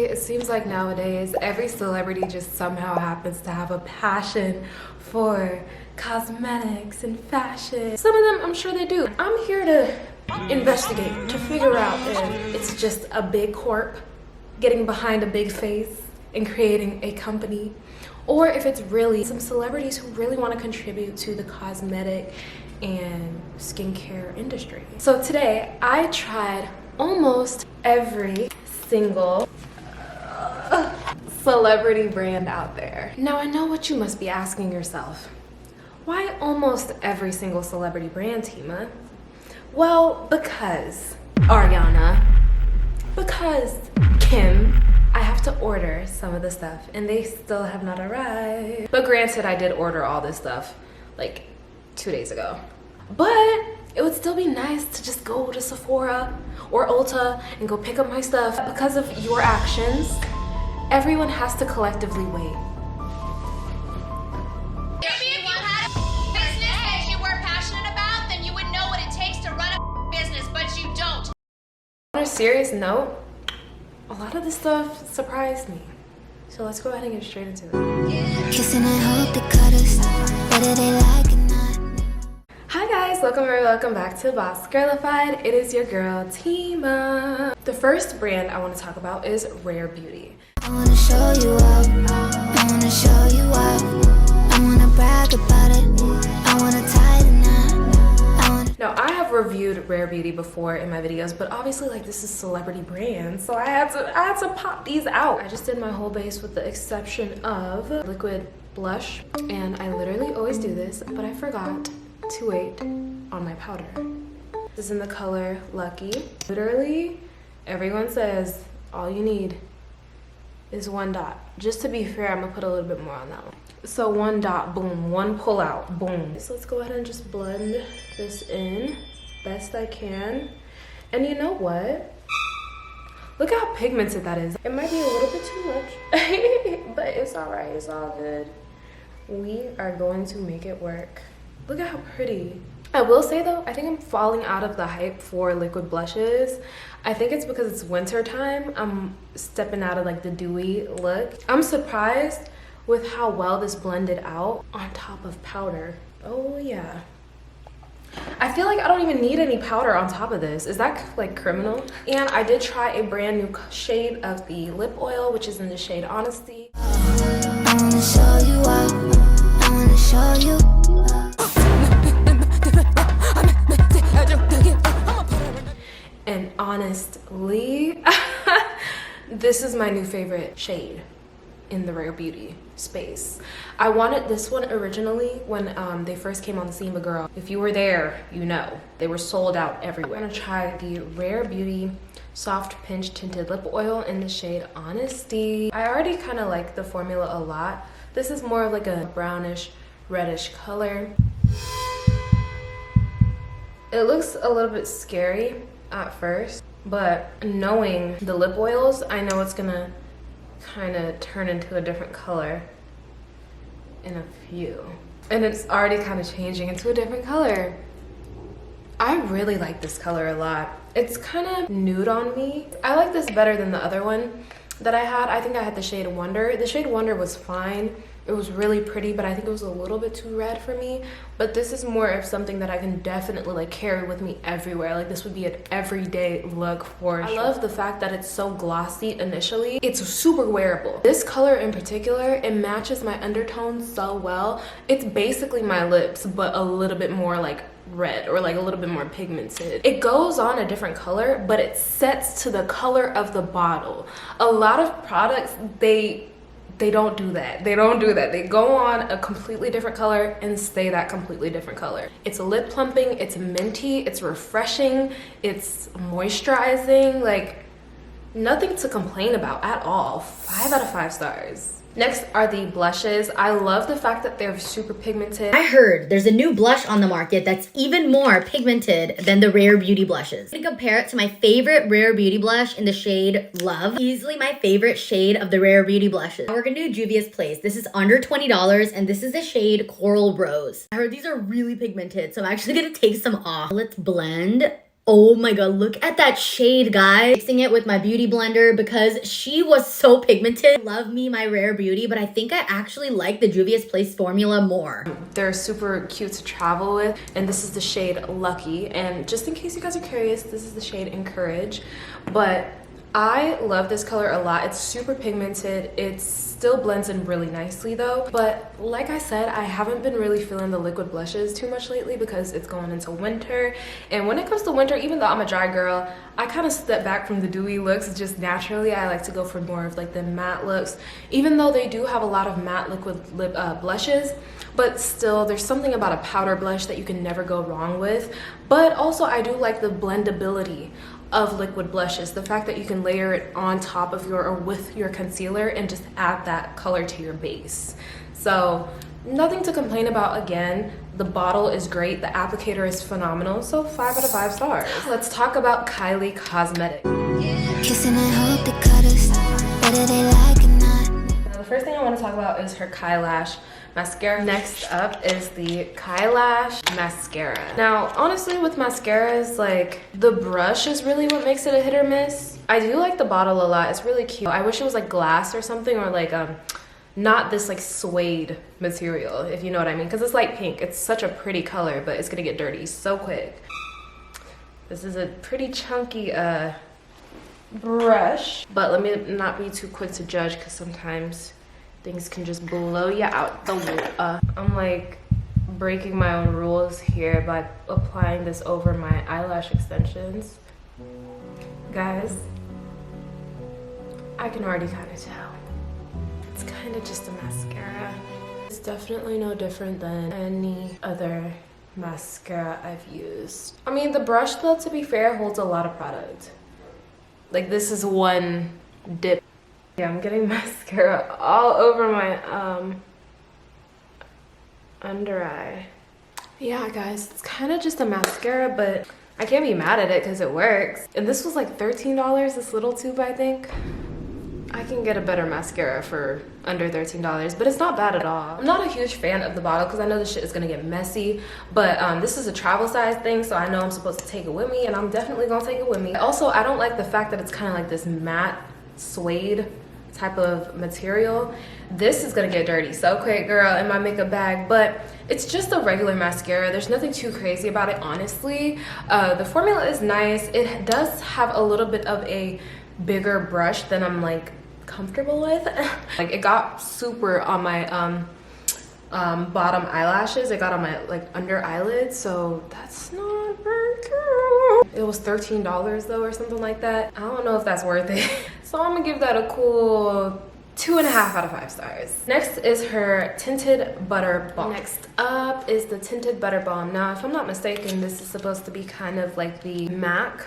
It seems like nowadays every celebrity just somehow happens to have a passion for cosmetics and fashion. Some of them I'm sure they do. I'm here to investigate, to figure out if it's just a big corp getting behind a big face and creating a company, or if it's really some celebrities who really want to contribute to the cosmetic and skincare industry. So today I tried almost every single celebrity brand out there. Now I know what you must be asking yourself. Why almost every single celebrity brand, Tima? Well, because Ariana, because Kim, I have to order some of the stuff and they still have not arrived. But granted, I did order all this stuff like 2 days ago. But it would still be nice to just go to Sephora or Ulta and go pick up my stuff. Because of your actions, everyone has to collectively wait. If you had a business that you were passionate about, then you would know what it takes to run a business, but you don't. On a serious note, a lot of this stuff surprised me. So let's go ahead and get straight into it. Kissing and hope they cut us, whether they like it or not. Hi guys, welcome back to Boss Girlified. It is your girl Tima. The first brand I want to talk about is Rare Beauty. I wanna show you up, I wanna show you up, I wanna brag about it, I wanna tie the knot. Now I have reviewed Rare Beauty before in my videos, but obviously like this is celebrity brand, so I had to pop these out. I just did my whole base with the exception of liquid blush, and I literally always do this, but I forgot to wait on my powder. This is in the color Lucky. Literally, everyone says all you need is one dot. Just to be fair, I'm gonna put a little bit more on that one. So one dot, boom, one pull out, boom. So let's go ahead and just blend this in best I can. And you know what? Look how pigmented that is. It might be a little bit too much, but it's all right, it's all good. We are going to make it work. Look at how pretty. I will say though, I think I'm falling out of the hype for liquid blushes. I think it's because it's winter time. I'm stepping out of like the dewy look. I'm surprised with how well this blended out on top of powder. Oh yeah. I feel like I don't even need any powder on top of this. Is that like criminal? And I did try a brand new shade of the lip oil, which is in the shade Honesty. I wanna show you up, I wanna show you up. And honestly, this is my new favorite shade in the Rare Beauty space. I wanted this one originally when they first came on the scene, but girl, if you were there, you know. They were sold out everywhere. I'm gonna try the Rare Beauty Soft Pinch Tinted Lip Oil in the shade Honesty. I already kind of like the formula a lot. This is more of like a brownish, reddish color. It looks a little bit scary at first, but knowing the lip oils, I know it's gonna kind of turn into a different color in a few. And it's already kind of changing into a different color. I really like this color a lot. It's kind of nude on me. I like this better than the other one that I had. I think I had the shade Wonder. The shade Wonder was fine. It was really pretty, but I think it was a little bit too red for me. But this is more of something that I can definitely like carry with me everywhere. Like this would be an everyday look for sure. I love the fact that it's so glossy initially. It's super wearable. This color in particular, it matches my undertones so well. It's basically my lips, but a little bit more like red or like a little bit more pigmented. It goes on a different color, but it sets to the color of the bottle. A lot of products, they don't do that. They don't do that. They go on a completely different color and stay that completely different color. It's lip plumping, it's minty, it's refreshing, it's moisturizing, like nothing to complain about at all. 5 out of 5 stars. Next are the blushes. I love the fact that they're super pigmented. I heard there's a new blush on the market that's even more pigmented than the Rare Beauty blushes. I'm gonna compare it to my favorite Rare Beauty blush in the shade Love. Easily my favorite shade of the Rare Beauty blushes. Now we're gonna do Juvia's Place. This is under $20 and this is the shade Coral Rose. I heard these are really pigmented, so I'm actually gonna take some off. Let's blend Oh my god, look at that shade, guys. Mixing it with my beauty blender because she was so pigmented. Love me my Rare Beauty, but I think I actually like the Juvia's Place formula more. They're super cute to travel with, and this is the shade Lucky. And just in case you guys are curious, this is the shade Encourage. But I love this color a lot. It's super pigmented. It still blends in really nicely though. But like I said, I haven't been really feeling the liquid blushes too much lately because it's going into winter. And when it comes to winter, even though I'm a dry girl, I kind of step back from the dewy looks just naturally. I like to go for more of like the matte looks, even though they do have a lot of matte liquid lip blushes. But still, there's something about a powder blush that you can never go wrong with. But also, I do like the blendability of liquid blushes, the fact that you can layer it on top of your or with your concealer and just add that color to your base. So nothing to complain about. Again, the bottle is great, the applicator is phenomenal, so 5 out of 5 stars. Let's talk about Kylie Cosmetics. Kissing and hope they cut us, whether they like or not. Now, the first thing I want to talk about is her Kylash mascara. Next up is the Kylash mascara. Now, honestly, with mascaras, like, the brush is really what makes it a hit or miss. I do like the bottle a lot. It's really cute. I wish it was like glass or something, or like not this like suede material, if you know what I mean, because it's light pink. It's such a pretty color, but it's gonna get dirty so quick. This is a pretty chunky brush, but let me not be too quick to judge because sometimes things can just blow you out the water. I'm like breaking my own rules here by applying this over my eyelash extensions. Guys, I can already kind of tell. It's kind of just a mascara. It's definitely no different than any other mascara I've used. I mean, the brush though, to be fair, holds a lot of product. Like, this is one dip. Yeah, I'm getting mascara all over my under eye. Yeah, guys, it's kind of just a mascara, but I can't be mad at it because it works. And this was like $13, this little tube, I think. I can get a better mascara for under $13, but it's not bad at all. I'm not a huge fan of the bottle because I know this shit is gonna get messy, but this is a travel size thing, so I know I'm supposed to take it with me, and I'm definitely gonna take it with me. Also, I don't like the fact that it's kind of like this matte suede type of material. This is gonna get dirty so quick, girl, in my makeup bag, but it's just a regular mascara. There's nothing too crazy about it, honestly. The formula is nice. It does have a little bit of a bigger brush than I'm like comfortable with. Like, it got super on my bottom eyelashes. It got on my like under eyelids, so that's not very cute. It was $13 though, or something like that. I don't know if that's worth it. So I'm gonna give that a cool 2.5 out of 5 stars. Next is her Tinted Butter Balm. Next up is the Tinted Butter Balm. Now, if I'm not mistaken, this is supposed to be kind of like the MAC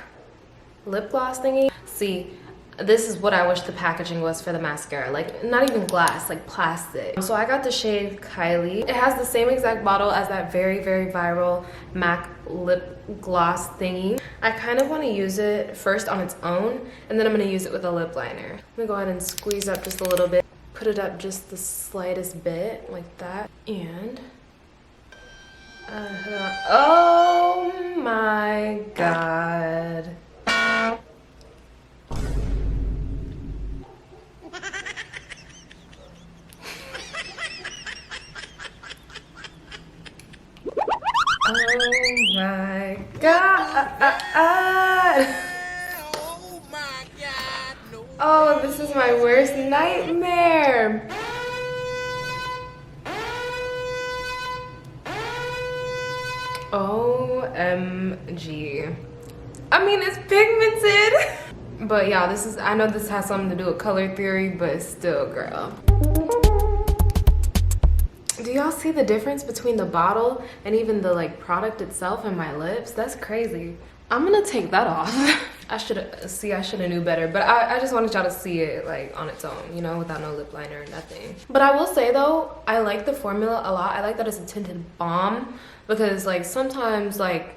lip gloss thingy. See, this is what I wish the packaging was for the mascara. Like, not even glass, like plastic. So I got the shade Kylie. It has the same exact bottle as that very, very viral MAC lip gloss thingy. I kind of want to use it first on its own, and then I'm going to use it with a lip liner. I'm going to go ahead and squeeze up just a little bit. Put it up just the slightest bit, like that. And oh my god. Oh my god. Oh my god, no. Oh, this is my worst nightmare. OMG. I mean, it's pigmented. But yeah, this is, I know this has something to do with color theory, but still, girl. Do y'all see the difference between the bottle and even the like product itself and my lips? That's crazy. I'm gonna take that off. I should have knew better, but I just wanted y'all to see it like on its own, you know, without no lip liner or nothing. But I will say though, I like the formula a lot. I like that it's a tinted balm, because like sometimes, like,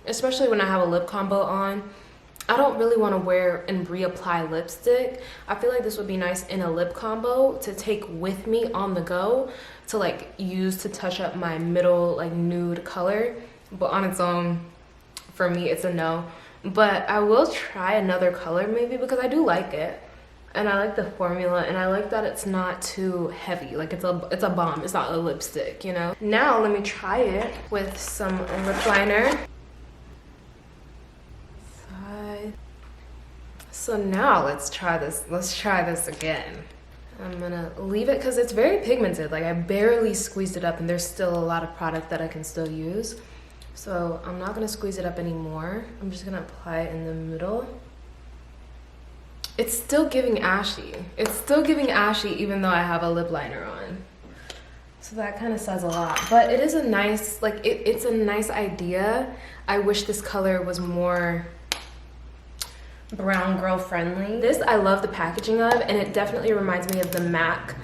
especially when I have a lip combo on, I don't really want to wear and reapply lipstick. I feel like this would be nice in a lip combo to take with me on the go, to like use to touch up my middle like nude color. But on its own, for me, it's a no. But I will try another color maybe because I do like it. And I like the formula, and I like that it's not too heavy. Like it's a balm, it's not a lipstick, you know? Now let me try it with some lip liner. So now let's try this again. I'm gonna leave it because it's very pigmented. Like I barely squeezed it up and there's still a lot of product that I can still use. So I'm not gonna squeeze it up anymore. I'm just gonna apply it in the middle. It's still giving ashy. It's still giving ashy even though I have a lip liner on. So that kind of says a lot. But it is a nice, like it's a nice idea. I wish this color was more brown girl friendly. This I love the packaging of, and it definitely reminds me of the MAC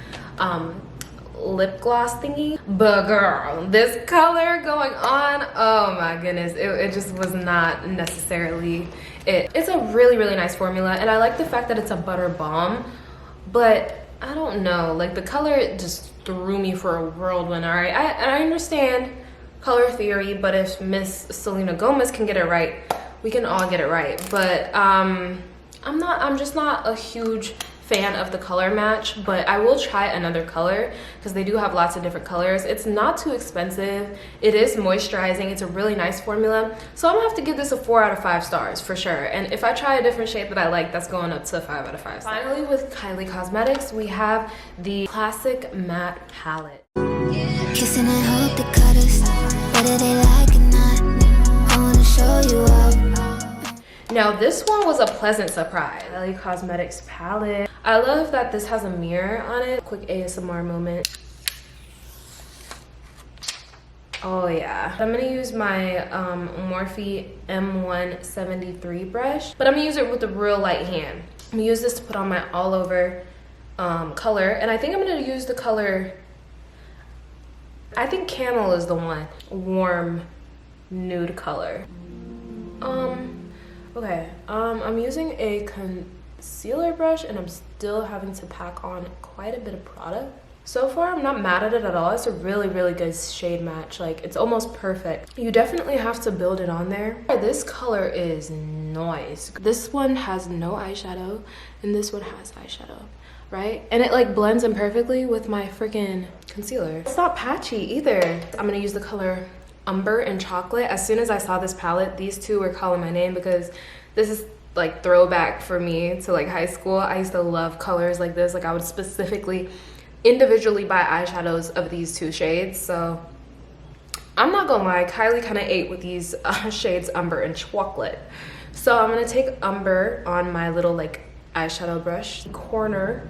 lip gloss thingy. But girl, this color going on, oh my goodness, it just was not necessarily it. It's a really, really nice formula, and I like the fact that it's a butter balm, but I don't know, like the color just threw me for a whirlwind. All right, I understand color theory, but if Miss Selena Gomez can get it right, we can all get it right. But I'm just not a huge fan of the color match, but I will try another color because they do have lots of different colors. It's not too expensive. It is moisturizing. It's a really nice formula. So I'm gonna have to give this a 4 out of 5 stars for sure. And if I try a different shade that I like, that's going up to 5 out of 5 stars. Finally, with Kylie Cosmetics, we have the Classic Matte Palette. Kissing and hope they cut us, whether they like it or not. I wanna show you up. Now this one was a pleasant surprise. Kylie Cosmetics palette. I love that this has a mirror on it. Quick ASMR moment. Oh yeah. I'm gonna use my Morphe M173 brush, but I'm gonna use it with a real light hand. I'm gonna use this to put on my all over color, and I think I'm gonna use the color, I think Camel is the one. Warm nude color. Okay, I'm using a concealer brush, and I'm still having to pack on quite a bit of product. So far, I'm not mad at it at all. It's a really, really good shade match. Like, it's almost perfect. You definitely have to build it on there. This color is nice. This one has no eyeshadow, and this one has eyeshadow, right? And it like blends in perfectly with my freaking concealer. It's not patchy either. I'm gonna use the color Umber and Chocolate. As soon as I saw this palette, these two were calling my name because this is like throwback for me to like high school. I used to love colors like this. Like I would specifically individually buy eyeshadows of these two shades. So I'm not gonna lie, Kylie kind of ate with these shades Umber and Chocolate. So I'm gonna take Umber on my little like eyeshadow brush, corner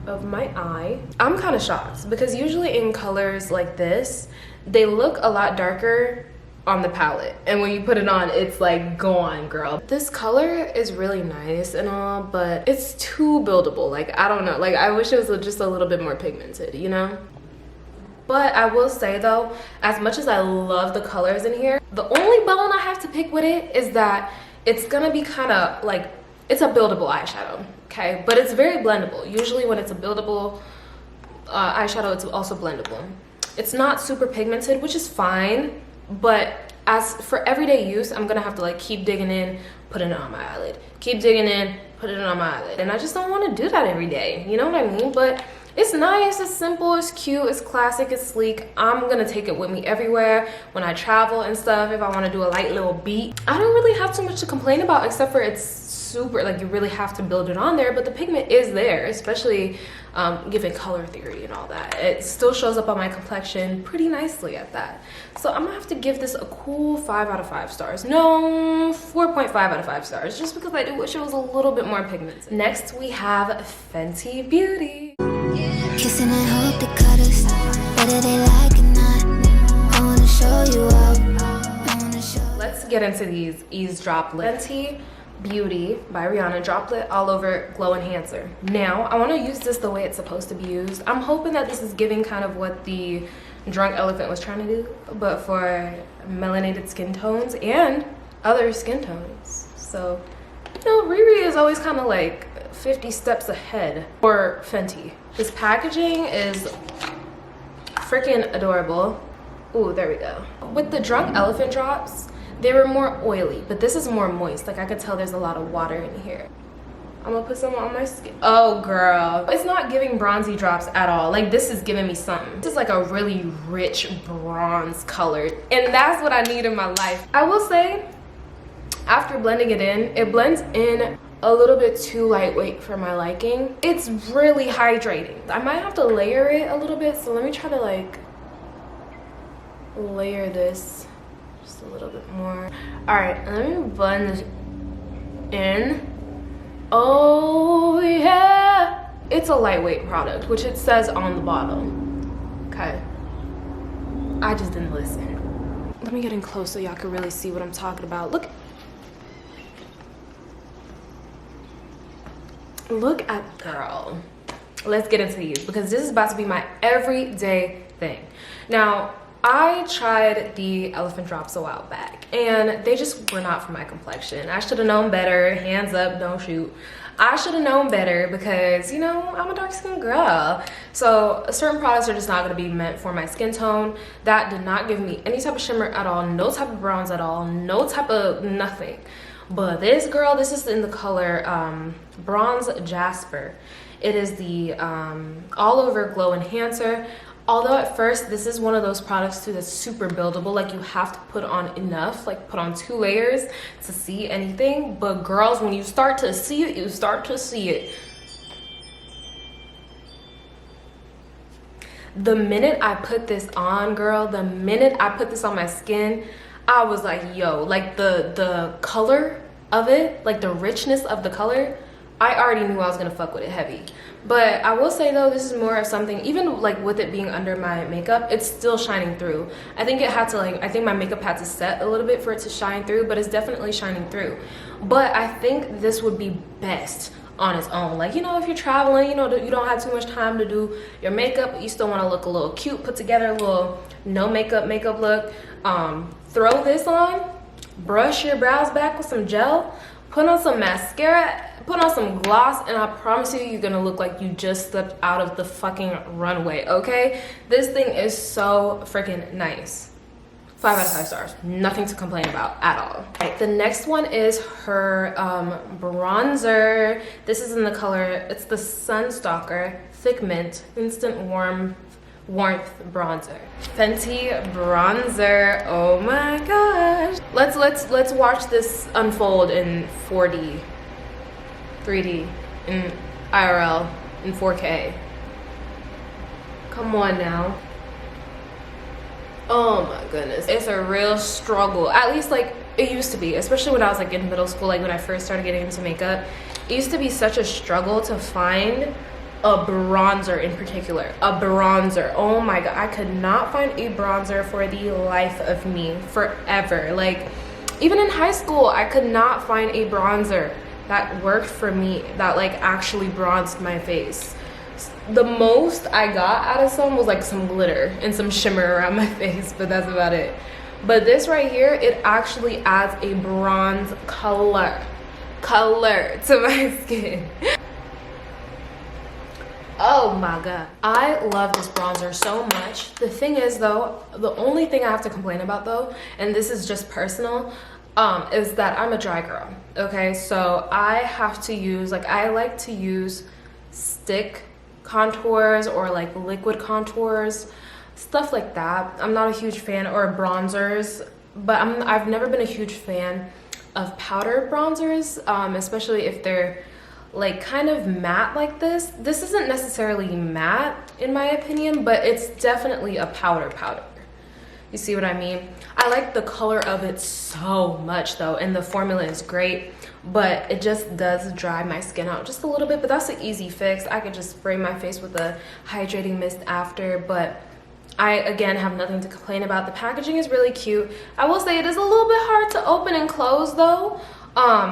of my eye. I'm kind of shocked because usually in colors like this, they look a lot darker on the palette, and when you put it on, it's like gone, girl. This color is really nice and all, but it's too buildable. Like, I don't know, like I wish it was just a little bit more pigmented, you know? But I will say though, as much as I love the colors in here, the only bone I have to pick with it is that it's gonna be kind of like, it's a buildable eyeshadow, okay? But it's very blendable. Usually when it's a buildable eyeshadow, it's also blendable. It's not super pigmented, which is fine, but as for everyday use, I'm gonna have to like keep digging in, put it on my eyelid, keep digging in, put it on my eyelid, and I just don't want to do that every day, you know what I mean? But it's nice, it's simple, it's cute, it's classic, it's sleek. I'm gonna take it with me everywhere when I travel and stuff. If I want to do a light little beat, I don't really have too much to complain about, except for it's super, like you really have to build it on there, but the pigment is there, especially given color theory and all that. It still shows up on my complexion pretty nicely at that. So I'm gonna have to give this a cool 5 out of 5 stars. No, 4.5 out of 5 stars, just because I do wish it was a little bit more pigmented. Next we have Fenty Beauty. Kissing and hope they cut us, whether they like it or not. I wanna show you up. I wanna show. Let's get into these eavesdrop lips. Fenty Beauty by Rihanna Droplet All Over Glow Enhancer. Now, I want to use this the way it's supposed to be used. I'm hoping that this is giving kind of what the Drunk Elephant was trying to do, but for melanated skin tones and other skin tones. So, you know, Riri is always kind of like 50 steps ahead for Fenty. This packaging is freaking adorable. Ooh, there we go. With the Drunk Elephant drops, They were more oily, but this is more moist. Like I could tell there's a lot of water in here. I'm gonna put some on my skin. Oh girl, it's not giving bronzy drops at all. Like this is giving me something. This is like a really rich bronze color, and that's what I need in my life. I will say, after blending it blends in a little bit too lightweight for my liking. It's really hydrating. I might have to layer it a little bit, so let me try to like layer this just a little bit more. All right, let me blend this in. Oh yeah, it's a lightweight product, which it says on the bottle. Okay, I just didn't listen. Let me get in close so y'all can really see what I'm talking about. Look at, girl. Let's get into these because this is about to be my everyday thing. Now, I tried the elephant drops a while back and they just were not for my complexion. I should have known better. Hands up, don't shoot. I should have known better because, you know, I'm a dark skinned girl. So certain products are just not gonna be meant for my skin tone. That did not give me any type of shimmer at all, no type of bronze at all, no type of nothing. But this girl, this is in the color Bronze Jasper. It is the all over glow enhancer. Although at first this is one of those products too that's super buildable, like you have to put on enough, like put on 2 layers to see anything. But girls, when you start to see it, you start to see it. The minute I put this on, girl, the minute I put this on my skin, I was like, yo, like the color of it, like the richness of the color, I already knew I was gonna fuck with it heavy. But I will say though, this is more of something, even like with it being under my makeup, it's still shining through. I think it had to I think my makeup had to set a little bit for it to shine through, but it's definitely shining through. But I think this would be best on its own. Like, you know, if you're traveling, you know, you don't have too much time to do your makeup, but you still wanna look a little cute, put together a little no makeup look, throw this on, brush your brows back with some gel, put on some mascara, put on some gloss, and I promise you, you're gonna look like you just stepped out of the fucking runway, okay? This thing is so freaking nice. 5 out of 5 stars. Nothing to complain about at all. Right, the next one is her bronzer. This is in the color, it's the Sunstalker Thick Mint Instant Warmth bronzer. Fenty bronzer. Oh my gosh. Let's watch this unfold in 4D, 3D, in IRL, in 4K. Come on now. Oh my goodness. It's a real struggle. At least like it used to be, especially when I was like in middle school, like when I first started getting into makeup. It used to be such a struggle to find a bronzer in particular. A bronzer. Oh my god, I could not find a bronzer for the life of me, forever. Like even in high school, I could not find a bronzer that worked for me, that like actually bronzed my face. The most I got out of some was like some glitter and some shimmer around my face, but that's about it. But this right here, it actually adds a bronze color to my skin. Oh my god, I love this bronzer so much. The thing is though, the only thing I have to complain about though, and this is just personal, is that I'm a dry girl. Okay, so I have to use, like, I like to use stick contours or like liquid contours, stuff like that. I'm not a huge fan, or bronzers, but I've never been a huge fan of powder bronzers, especially if they're like kind of matte like this. This isn't necessarily matte in my opinion, but it's definitely a powder. You see what I mean? I like the color of it so much though, and the formula is great, but it just does dry my skin out just a little bit, but that's an easy fix. I could just spray my face with a hydrating mist after, but I, again, have nothing to complain about. The packaging is really cute. I will say it is a little bit hard to open and close though,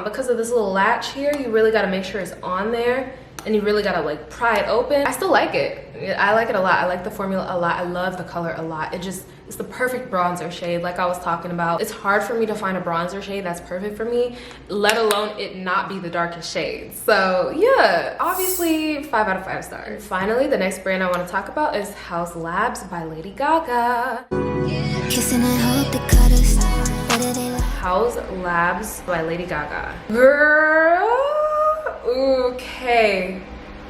because of this little latch here. You really got to make sure it's on there, and you really got to like pry it open. I still like it. I like it a lot. I like the formula a lot. I love the color a lot. It's the perfect bronzer shade, like I was talking about. It's hard for me to find a bronzer shade that's perfect for me, let alone it not be the darkest shade. So yeah, obviously 5 out of 5 stars. And finally, the next brand I want to talk about is House Labs by Lady Gaga. Kissing, I hope they cut us. What do they like? House Labs by Lady Gaga. Girl, okay.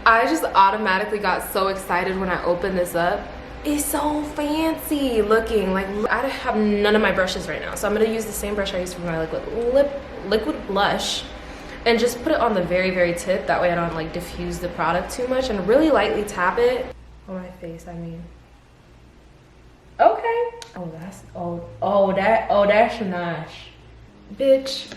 I just automatically got so excited when I opened this up. It's so fancy looking. Like, I have none of my brushes right now, so I'm gonna use the same brush I used for my liquid blush and just put it on the very, very tip. That way I don't like diffuse the product too much, and really lightly tap it on my face, I mean. Okay. Oh, that's nice. Bitch.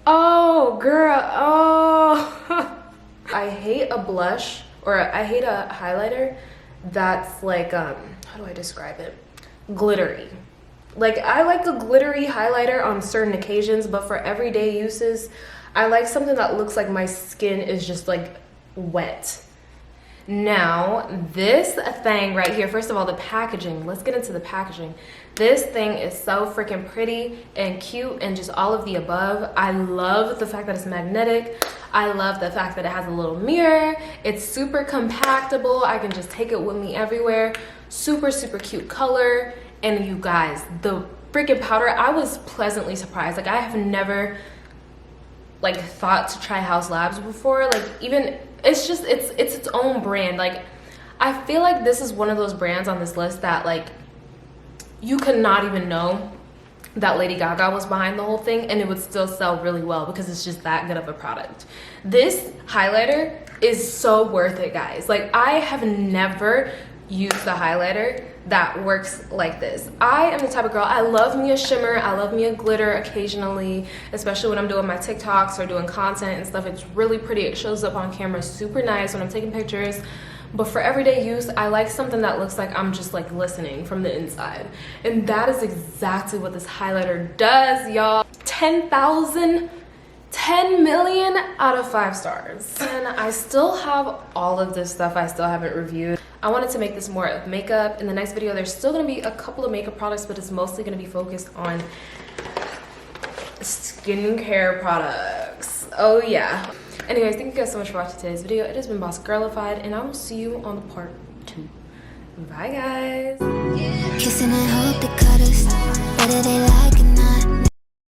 Oh, girl, oh. I hate a blush, or I hate a highlighter that's like, how do I describe it? Glittery. Like, I like a glittery highlighter on certain occasions, but for everyday uses, I like something that looks like my skin is just like wet. Now, this thing right here, first of all, the packaging. Let's get into the packaging. This thing is so freaking pretty and cute and just all of the above. I love the fact that it's magnetic. I love the fact that it has a little mirror. It's super compactable. I can just take it with me everywhere. Super, super cute color. And you guys, the freaking powder, I was pleasantly surprised. Like, I have never like thought to try House Labs before. Like, even it's just it's its own brand. Like, I feel like this is one of those brands on this list that like you could not even know that Lady Gaga was behind the whole thing and it would still sell really well because it's just that good of a product. This highlighter is so worth it, guys. Like, I have never used the highlighter that works like this. I am the type of girl, I love me a shimmer, I love me a glitter occasionally, especially when I'm doing my TikToks or doing content and stuff. It's really pretty, it shows up on camera super nice when I'm taking pictures. But for everyday use, I like something that looks like I'm just like listening from the inside. And that is exactly what this highlighter does, y'all. 10,000, 10 million out of 5 stars. And I still have all of this stuff I still haven't reviewed. I wanted to make this more of makeup. In the next video, there's still gonna be a couple of makeup products, but it's mostly gonna be focused on skincare products. Oh yeah. Anyways, thank you guys so much for watching today's video. It has been Boss Girlified, and I will see you on the part 2. Bye, guys. Kissing and hope they cut us, whether they like it or not.